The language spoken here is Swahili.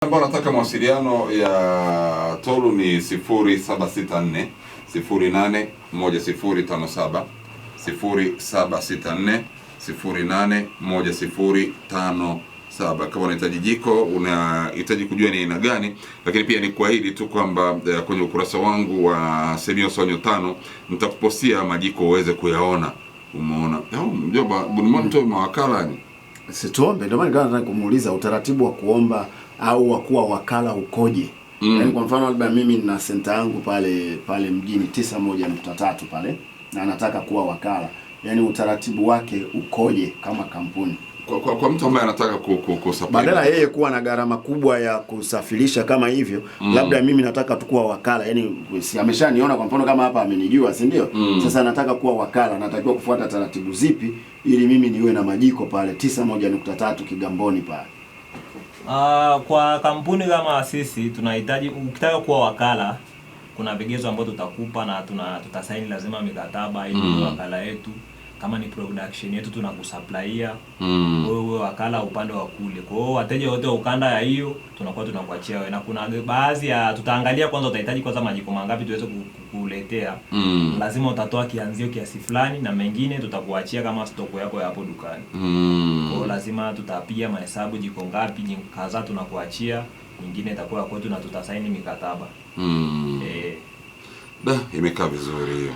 Ambao nataka mawasiliano ya Tolu ni 0764 08 1057 0764 08 1057. Kama unahitaji jiko, unahitaji kujua ni aina gani, lakini pia ni kuahidi tu kwamba kwenye ukurasa wangu wa Semio Sonyo 5 nitakupostia majiko uweze kuyaona. Umeona? Mjomba, Bunimoto mawakala ni situombe. Ndio maana nataka kumuuliza utaratibu wa kuomba au wa kuwa wakala ukoje? Yaani kwa mfano labda mimi nina senta yangu pale mjini 91.3 pale na anataka kuwa wakala. Yaani utaratibu wake ukoje kama kampuni? Kwa mtu ambaye anataka kusafirisha, badala yeye kuwa na gharama kubwa ya kusafirisha kama hivyo, labda mimi nataka tu kuwa wakala. Yaani si ameshaniona kwa mfano kama hapa amenijua, si ndio? Sasa nataka kuwa wakala, natakiwa kufuata taratibu zipi ili mimi niwe na majiko pale 91.3 Kigamboni pale? Kwa kampuni kama sisi tunahitaji, ukitaka kuwa wakala kuna vigezo ambavyo tutakupa na tutasaini lazima mikataba ili wakala yetu. Kama ni production yetu tunakusupplyia wewe wakala upande wa kule. Kwa hiyo wateja wote wa ukanda ya hiyo tunakuachia wewe, na kuna baadhi ya tutaangalia kwanza utahitaji kwanza majiko mangapi tuweze kukuletea. Lazima utatoa kianzio kiasi fulani, na mengine tutakuachia kama stoko yako ya hapo dukani. Kwa hiyo lazima tutapiga mahesabu jiko ngapi, jiko kadhaa tunakuachia, nyingine itakuwa kwetu na tutasaini mikataba. Imekaa vizuri hiyo.